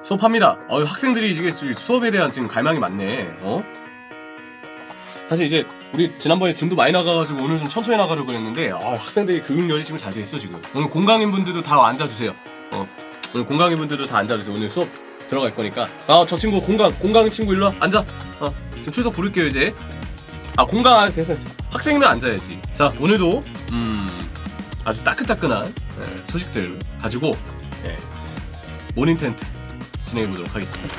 수업합니다. 학생들이 이게 수업에 대한 지금 갈망이 많네. 사실 이제 우리 지난번에 진도 많이 나가가지고 오늘 좀 천천히 나가려고 그랬는데 학생들이 교육열이 지금 잘 돼 있어 지금. 오늘 공강인 분들도 다 앉아주세요. 오늘 공강인 분들도 다 앉아주세요. 오늘 수업 들어갈 거니까. 저 친구 공강 친구 일로 와. 앉아. 지금 출석 부를게요 이제. 공강 안 됐어. 학생이면 앉아야지. 자, 오늘도 아주 따끈따끈한 소식들 가지고 모닝 텐트 진행해 보도록 하겠습니다.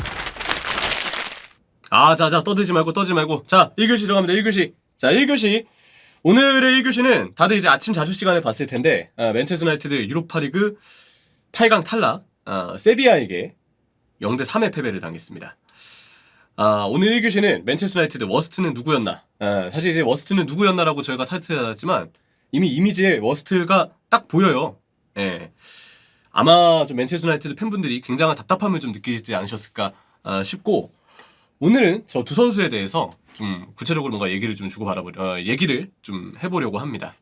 자, 떠들지 말고. 자, 1교시 들어갑니다. 1교시. 자, 1교시. 오늘의 1교시는 다들 이제 아침 자주 시간에 봤을 텐데, 맨체스터 유나이티드 유로파리그 8강 탈락, 세비야에게 0대3의 패배를 당했습니다. 오늘 1교시는 맨체스터 유나이티드 워스트는 누구였나? 사실 이제 워스트는 누구였나라고 저희가 타이틀을 달았지만, 이미 이미지에 워스트가 딱 보여요. 아마 좀 맨체스터 유나이티드 팬분들이 굉장한 답답함을 좀 느끼지 않으셨을까 싶고, 오늘은 저 두 선수에 대해서 좀 구체적으로 뭔가 얘기를 좀 얘기를 좀 해보려고 합니다.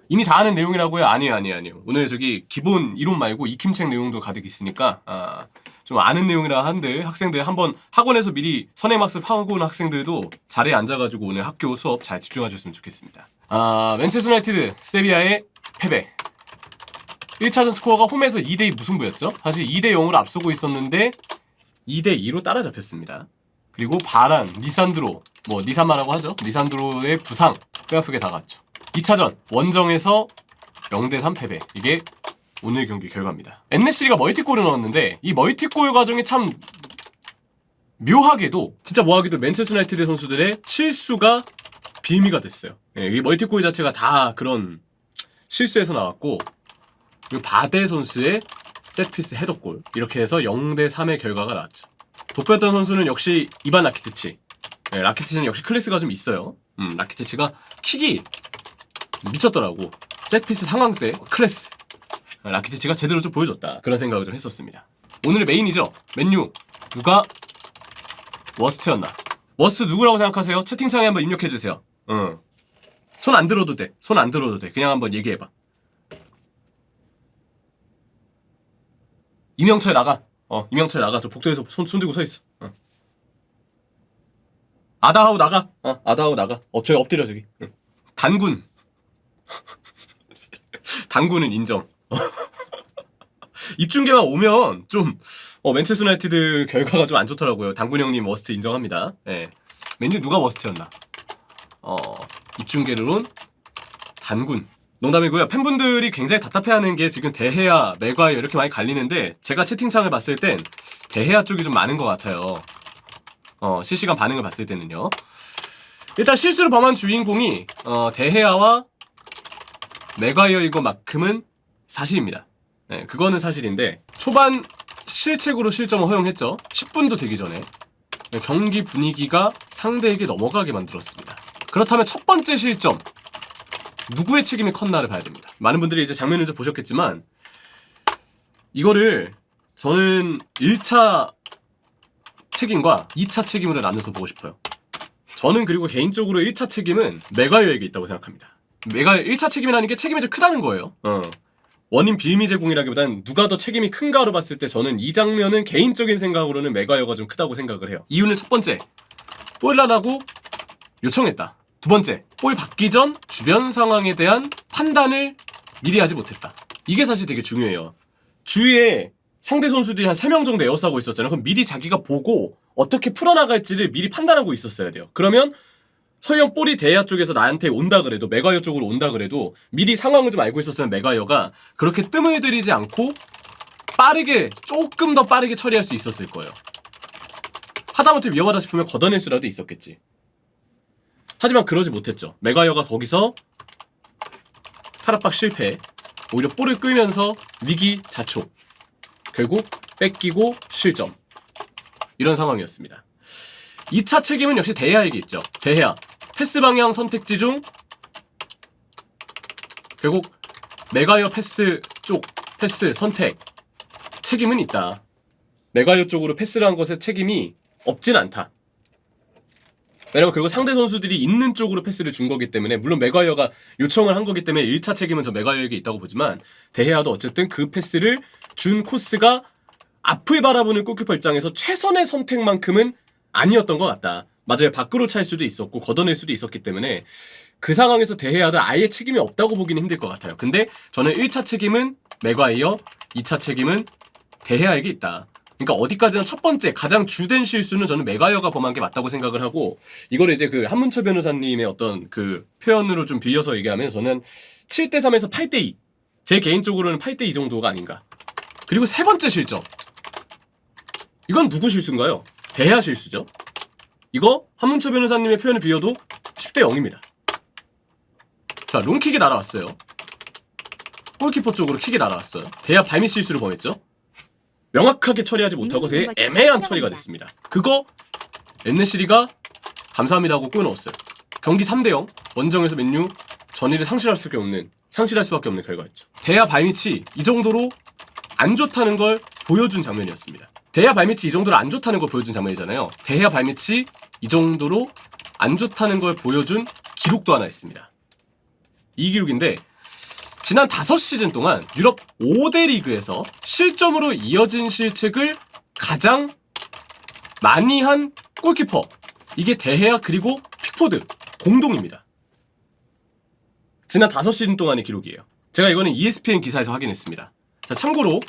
이미 다 아는 내용이라고요? 아니에요. 오늘 저기 기본 이론 말고 익힘책 내용도 가득 있으니까 좀 아는 내용이라 한들 학생들 한번 학원에서 미리 선행학습하고 온 학생들도 자리에 앉아가지고 오늘 학교 수업 잘 집중하셨으면 좋겠습니다. 맨체스터 유나이티드 세비야의 패배. 1차전 스코어가 홈에서 2대2 무승부였죠. 사실 2대0으로 앞서고 있었는데 2대2로 따라잡혔습니다. 그리고 바란, 니산드로, 니산마라고 하죠. 니산드로의 부상 뼈 아프게 다가왔죠. 2차전 원정에서 0대3 패배. 이게 오늘 경기 결과입니다. 엔네시리가 멀티골을 넣었는데 이 멀티골 과정이 참 묘하게도 진짜 묘하게도 맨체스터 유나이티드 선수들의 실수가 빌미가 됐어요. 이 멀티골 자체가 다 그런 실수에서 나왔고, 그리고 바데 선수의 세트피스 헤더골, 이렇게 해서 0대3의 결과가 나왔죠. 돋보였던 선수는 역시 이반 라키티치. 라키티치는 역시 클래스가 좀 있어요. 라키티치가 킥이 미쳤더라고. 세트피스 상황 때 클래스. 라키티치가 제대로 좀 보여줬다, 그런 생각을 좀 했었습니다. 오늘의 메인이죠. 맨유 누가 워스트였나? 워스트 누구라고 생각하세요? 채팅창에 한번 입력해주세요. 손 안 들어도 돼. 그냥 한번 얘기해봐. 이명철 나가. 이명철 나가. 저 복도에서 손 들고 서 있어. 아다하우 나가. 아다하우 나가. 저기 엎드려 저기. 단군. 단군은 인정. 입중계만 오면 좀 맨체스터 유나이티드 결과가 좀 안 좋더라고요. 단군 형님 워스트 인정합니다. 맨유 누가 워스트였나? 입중계를 온 단군. 농담이고요. 팬분들이 굉장히 답답해하는 게 지금 데헤아, 맥과이어 이렇게 많이 갈리는데, 제가 채팅창을 봤을 땐 데헤아 쪽이 좀 많은 것 같아요. 실시간 반응을 봤을 때는요. 일단 실수를 범한 주인공이 데헤아와 맥과이어인 것만큼은 사실입니다. 그거는 사실인데, 초반 실책으로 실점을 허용했죠. 10분도 되기 전에 경기 분위기가 상대에게 넘어가게 만들었습니다. 그렇다면 첫 번째 실점, 누구의 책임이 컸나를 봐야 됩니다. 많은 분들이 이제 장면을 좀 보셨겠지만, 이거를 저는 1차 책임과 2차 책임으로 나눠서 보고 싶어요. 저는 그리고 개인적으로 1차 책임은 맥과이어에게 있다고 생각합니다. 1차 책임이라는 게 책임이 좀 크다는 거예요. 원인 빌미 제공이라기보다는 누가 더 책임이 큰가로 봤을 때 저는 이 장면은 개인적인 생각으로는 맥과이어가 좀 크다고 생각을 해요. 이유는 첫 번째, 볼라라고 요청했다. 두 번째, 볼 받기 전 주변 상황에 대한 판단을 미리 하지 못했다. 이게 사실 되게 중요해요. 주위에 상대 선수들이 한 3명 정도 에어싸고 있었잖아요. 그럼 미리 자기가 보고 어떻게 풀어나갈지를 미리 판단하고 있었어야 돼요. 그러면 설령 볼이 데헤아 쪽에서 나한테 온다 그래도, 맥과이어 쪽으로 온다 그래도 미리 상황을 좀 알고 있었으면 맥과이어가 그렇게 뜸을 들이지 않고 조금 더 빠르게 처리할 수 있었을 거예요. 하다못해 위험하다 싶으면 걷어낼 수라도 있었겠지. 하지만 그러지 못했죠. 맥과이어가 거기서 탈압박 실패, 오히려 볼을 끌면서 위기 자초, 결국 뺏기고 실점, 이런 상황이었습니다. 2차 책임은 역시 데헤아에게 있죠. 데헤아 패스 방향 선택지 중 결국 맥과이어 패스 쪽 패스 선택 책임은 있다. 맥과이어 쪽으로 패스를 한 것에 책임이 없진 않다. 왜냐면 결국 상대 선수들이 있는 쪽으로 패스를 준 거기 때문에, 물론 맥과이어가 요청을 한 거기 때문에 1차 책임은 저 맥과이어에게 있다고 보지만, 데헤아도 어쨌든 그 패스를 준 코스가 앞을 바라보는 골키퍼 입장에서 최선의 선택만큼은 아니었던 것 같다. 맞아요. 밖으로 찰 수도 있었고 걷어낼 수도 있었기 때문에 그 상황에서 대헤아도 아예 책임이 없다고 보기는 힘들 것 같아요. 근데 저는 1차 책임은 맥과이어, 2차 책임은 대헤아에게 있다. 그러니까 어디까지나 첫 번째 가장 주된 실수는 저는 맥과이어가 범한 게 맞다고 생각을 하고, 이거를 이제 그 한문철 변호사님의 어떤 그 표현으로 좀 빌려서 얘기하면 저는 7대3에서 8대2, 제 개인적으로는 8대2 정도가 아닌가. 그리고 세 번째 실점, 이건 누구 실수인가요? 대헤아 실수죠. 이거 한문철 변호사님의 표현을 빌려도 10대0입니다. 자, 롱킥이 날아왔어요. 골키퍼 쪽으로 킥이 날아왔어요. 대헤아 발밑 실수를 범했죠. 명확하게 처리하지 못하고 되게 애매한 처리가 됐습니다. 그거 엔네시리가 감사합니다 하고 골 넣었어요. 경기 3대0, 원정에서 맨유 전의를 상실할 수밖에 없는 결과였죠. 대헤아 발밑이 이 정도로 안 좋다는 걸 보여준 장면이었습니다. 대헤아 발밑이 이 정도로 안 좋다는 걸 보여준 장면이잖아요. 대헤아 발밑이 이 정도로 안 좋다는 걸 보여준 기록도 하나 있습니다. 이 기록인데, 지난 5시즌 동안 유럽 5대 리그에서 실점으로 이어진 실책을 가장 많이 한 골키퍼, 이게 대헤아 그리고 픽포드 공동입니다. 지난 5시즌 동안의 기록이에요. 제가 이거는 ESPN 기사에서 확인했습니다. 자, 참고로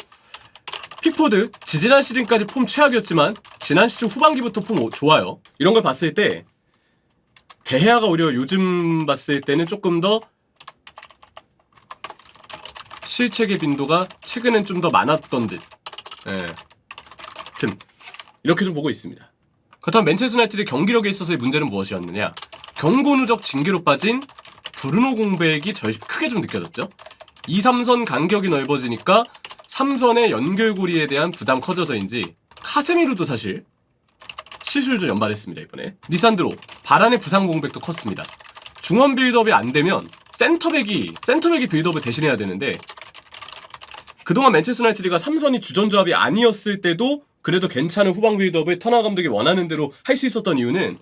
픽포드 지난 시즌까지 폼 최악이었지만 지난 시즌 후반기부터 폼 좋아요. 이런 걸 봤을 때 대헤아가 오히려 요즘 봤을 때는 조금 더 실책의 빈도가 최근엔 좀 더 많았던 듯. 이렇게 좀 보고 있습니다. 그렇다면 맨체스터 유나이티드 경기력에 있어서의 문제는 무엇이었느냐? 경고 누적 징계로 빠진 브루노 공백이 크게 좀 느껴졌죠. 2, 3선 간격이 넓어지니까 3선의 연결고리에 대한 부담 커져서인지 카세미루도 사실 실수를 좀 연발했습니다. 이번에 리산드로 바란의 부상 공백도 컸습니다. 중원 빌드업이 안 되면 센터백이 빌드업을 대신해야 되는데, 그동안 맨체스터 유나이티드가 3선이 주전 조합이 아니었을 때도 그래도 괜찮은 후방 빌드업을 터너 감독이 원하는 대로 할 수 있었던 이유는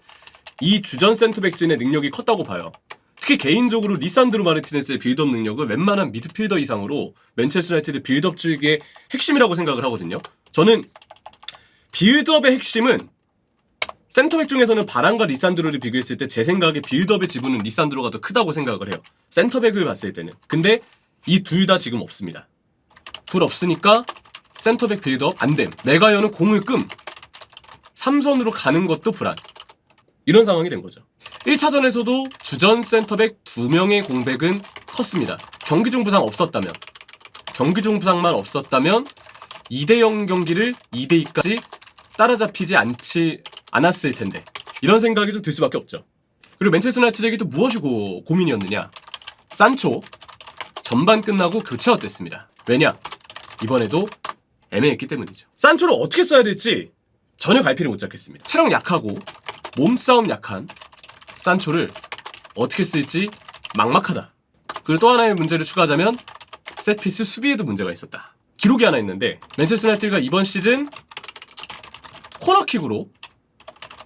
이 주전 센터백진의 능력이 컸다고 봐요. 특히 개인적으로 리산드로 마르티네스의 빌드업 능력은 웬만한 미드필더 이상으로 맨체스터 유나이티드 빌드업 줄기의 핵심이라고 생각을 하거든요. 저는 빌드업의 핵심은 센터백 중에서는 바란과 리산드로를 비교했을 때 제 생각에 빌드업의 지분은 리산드로가 더 크다고 생각을 해요. 센터백을 봤을 때는. 근데 이 둘 다 지금 없습니다. 둘 없으니까 센터백 빌드업 안됨. 맥과이어는 공을 3선으로 가는 것도 불안. 이런 상황이 된 거죠. 1차전에서도 주전 센터백 2명의 공백은 컸습니다. 경기 중 부상만 없었다면 2대0 경기를 2대2까지 따라잡히지 않았을 텐데, 이런 생각이 좀 들 수밖에 없죠. 그리고 맨체스터 유나이티드에게 또 무엇이 고민이었느냐? 산초 전반 끝나고 교체 어땠습니다. 왜냐? 이번에도 애매했기 때문이죠. 산초를 어떻게 써야 될지 전혀 갈피를 못 잡겠습니다. 체력 약하고 몸싸움 약한 산초를 어떻게 쓸지 막막하다. 그리고 또 하나의 문제를 추가하자면 셋피스 수비에도 문제가 있었다. 기록이 하나 있는데, 맨체스터 유나이티드가 이번 시즌 코너킥으로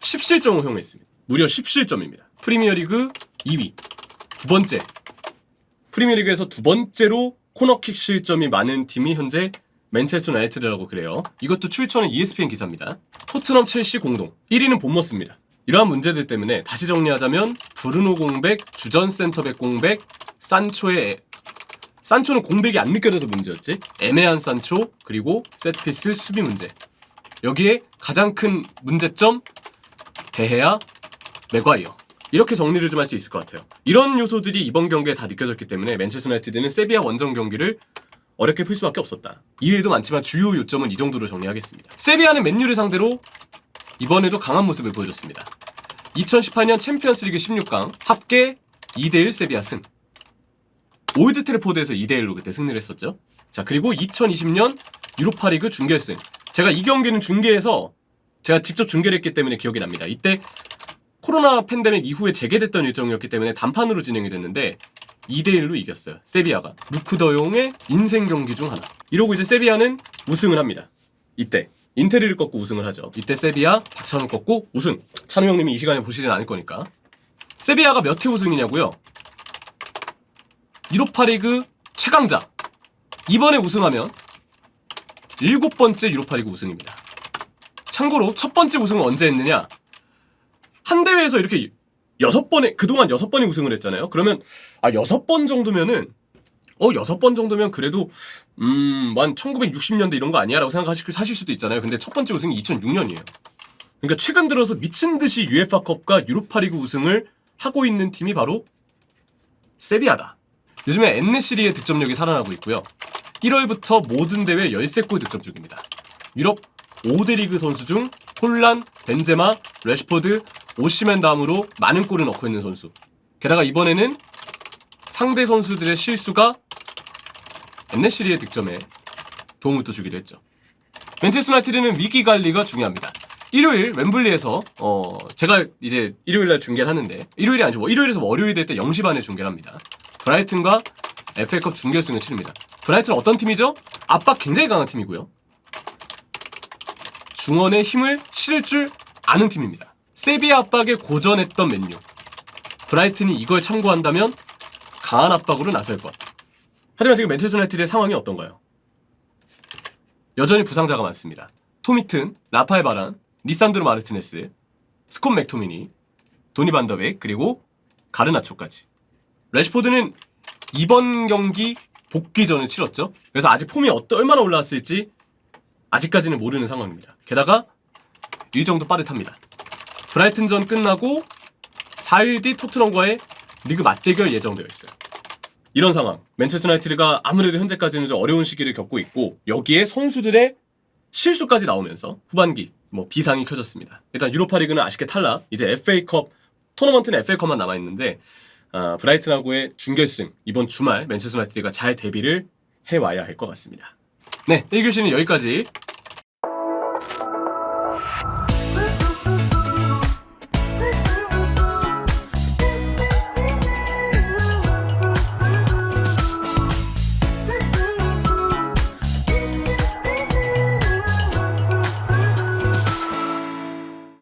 10실점을 허용했습니다. 무려 10실점입니다. 프리미어리그 2위, 프리미어리그에서 두 번째로 코너킥 실점이 많은 팀이 현재 맨체스터 유나이티드라고 그래요. 이것도 출처는 ESPN 기사입니다. 토트넘, 첼시 공동 1위는 본머스입니다. 이러한 문제들 때문에 다시 정리하자면 브루노 공백, 주전 센터백 공백, 산초는 공백이 안 느껴져서 문제였지. 애매한 산초, 그리고 셋피스 수비 문제. 여기에 가장 큰 문제점 대헤아, 맥과이어. 이렇게 정리를 좀 할 수 있을 것 같아요. 이런 요소들이 이번 경기에 다 느껴졌기 때문에 맨체스터 유나이티드는 세비야 원정 경기를 어렵게 풀 수밖에 없었다. 이외에도 많지만 주요 요점은 이 정도로 정리하겠습니다. 세비야는 맨유를 상대로 이번에도 강한 모습을 보여줬습니다. 2018년 챔피언스리그 16강 합계 2대1 세비야 승. 올드 트래포드에서 2대1로 그때 승리를 했었죠. 자, 그리고 2020년 유로파리그 준결승. 제가 이 경기는 중계해서 제가 직접 중계를 했기 때문에 기억이 납니다. 이때 코로나 팬데믹 이후에 재개됐던 일정이었기 때문에 단판으로 진행이 됐는데 2대1로 이겼어요. 세비야가. 루크 더용의 인생 경기 중 하나. 이러고 이제 세비야는 우승을 합니다. 이때 인테리를 꺾고 우승을 하죠. 이때 세비야 박찬호 꺾고 우승. 찬호 형님이 이 시간에 보시진 않을 거니까. 세비야가 몇 회 우승이냐고요? 유로파리그 최강자. 이번에 우승하면 7번째 유로파리그 우승입니다. 참고로 첫 번째 우승은 언제 했느냐? 한 대회에서 이렇게 6번에 그동안 6번이 우승을 했잖아요. 그러면 6번 정도면은 6번 정도면 그래도 한 1960년대 이런 거 아니야? 라고 생각하실 수도 있잖아요. 근데 첫 번째 우승이 2006년이에요. 그러니까 최근 들어서 미친듯이 UEFA컵과 유로파리그 우승을 하고 있는 팀이 바로 세비야다. 요즘에 엔네시리의 득점력이 살아나고 있고요. 1월부터 모든 대회 13골 득점 중입니다. 유럽 5대 리그 선수 중 홀란, 벤제마, 래시포드, 오시멘 다음으로 많은 골을 넣고 있는 선수. 게다가 이번에는 상대 선수들의 실수가 엔네시리의 득점에 도움을 또 주기도 했죠. 맨체스터 유나이티드는 위기 관리가 중요합니다. 일요일 웸블리에서 제가 이제 일요일날 중계를 하는데 일요일이 아니죠. 일요일에서 월요일 될 때 0시 반에 중계를 합니다. 브라이튼과 FA컵 준결승을 치릅니다. 브라이튼은 어떤 팀이죠? 압박 굉장히 강한 팀이고요. 중원의 힘을 실을 줄 아는 팀입니다. 세비야 압박에 고전했던 맨유. 브라이튼이 이걸 참고한다면 강한 압박으로 나설 것. 하지만 지금 맨체스터 유나이티드의 상황이 어떤가요? 여전히 부상자가 많습니다. 토미튼, 라파엘 바란, 니산드로 마르티네스, 스콧 맥토미니, 도니 반더베이크, 그리고 가르나초까지. 래시포드는 이번 경기 복귀전을 치렀죠. 그래서 아직 폼이 얼마나 올라왔을지 아직까지는 모르는 상황입니다. 게다가 일정도 빠듯합니다. 브라이튼전 끝나고 4일 뒤 토트넘과의 리그 맞대결 예정되어 있어요. 이런 상황, 맨체스터 유나이티드가 아무래도 현재까지는 좀 어려운 시기를 겪고 있고 여기에 선수들의 실수까지 나오면서 후반기 비상이 켜졌습니다. 일단 유로파리그는 아쉽게 탈락. 이제 FA컵 토너먼트는 FA컵만 남아있는데 브라이튼하고의 준결승 이번 주말 맨체스터 유나이티드가 잘 대비를 해와야 할 것 같습니다. 네, 1교시는 여기까지.